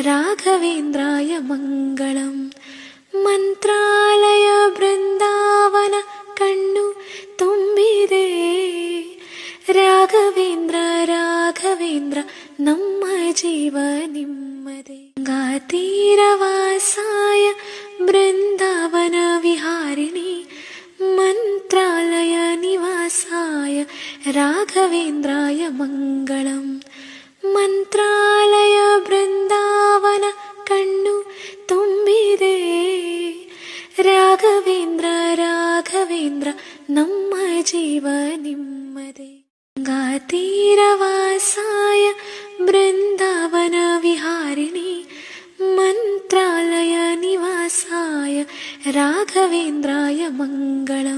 ರಾಘವೇಂದ್ರಾಯ ಮಂಗಳಂ. ಮಂತ್ರಾಲಯ ಬೃಂದಾವನ ಕಣ್ಣು ತುಂಬಿದೆ, ರಾಘವೇಂದ್ರ ರಾಘವೇಂದ್ರ ನಮ್ಮ ಜೀವ ನಿಮ್ಮದೇ. ಗಂಗಾತೀರವಾಸಾಯ ಬೃಂದಾವನ ವಿಹಾರಿಣಿ, ಮಂತ್ರಾಲಯ ನಿವಾಸಾಯ ರಾಘವೇಂದ್ರಾಯ ಮಂಗಳಂ. ಮಂತ್ರಾಲಯ ಬೃಂದಾವನ ಕಣ್ಣು ತುಂಬಿದೆ, ರಾಘವೇಂದ್ರ ರಾಘವೇಂದ್ರ ನಮ್ಮ ಜೀವ ನಿಮ್ಮದೇ. ಗಂಗಾತೀರವಾಸಾಯ ಬೃಂದಾವನ ವಿಹಾರಿಣಿ, ಮಂತ್ರಾಲಯ ನಿವಾಸಾಯ ರಾಘವೇಂದ್ರಾಯ ಮಂಗಳಂ.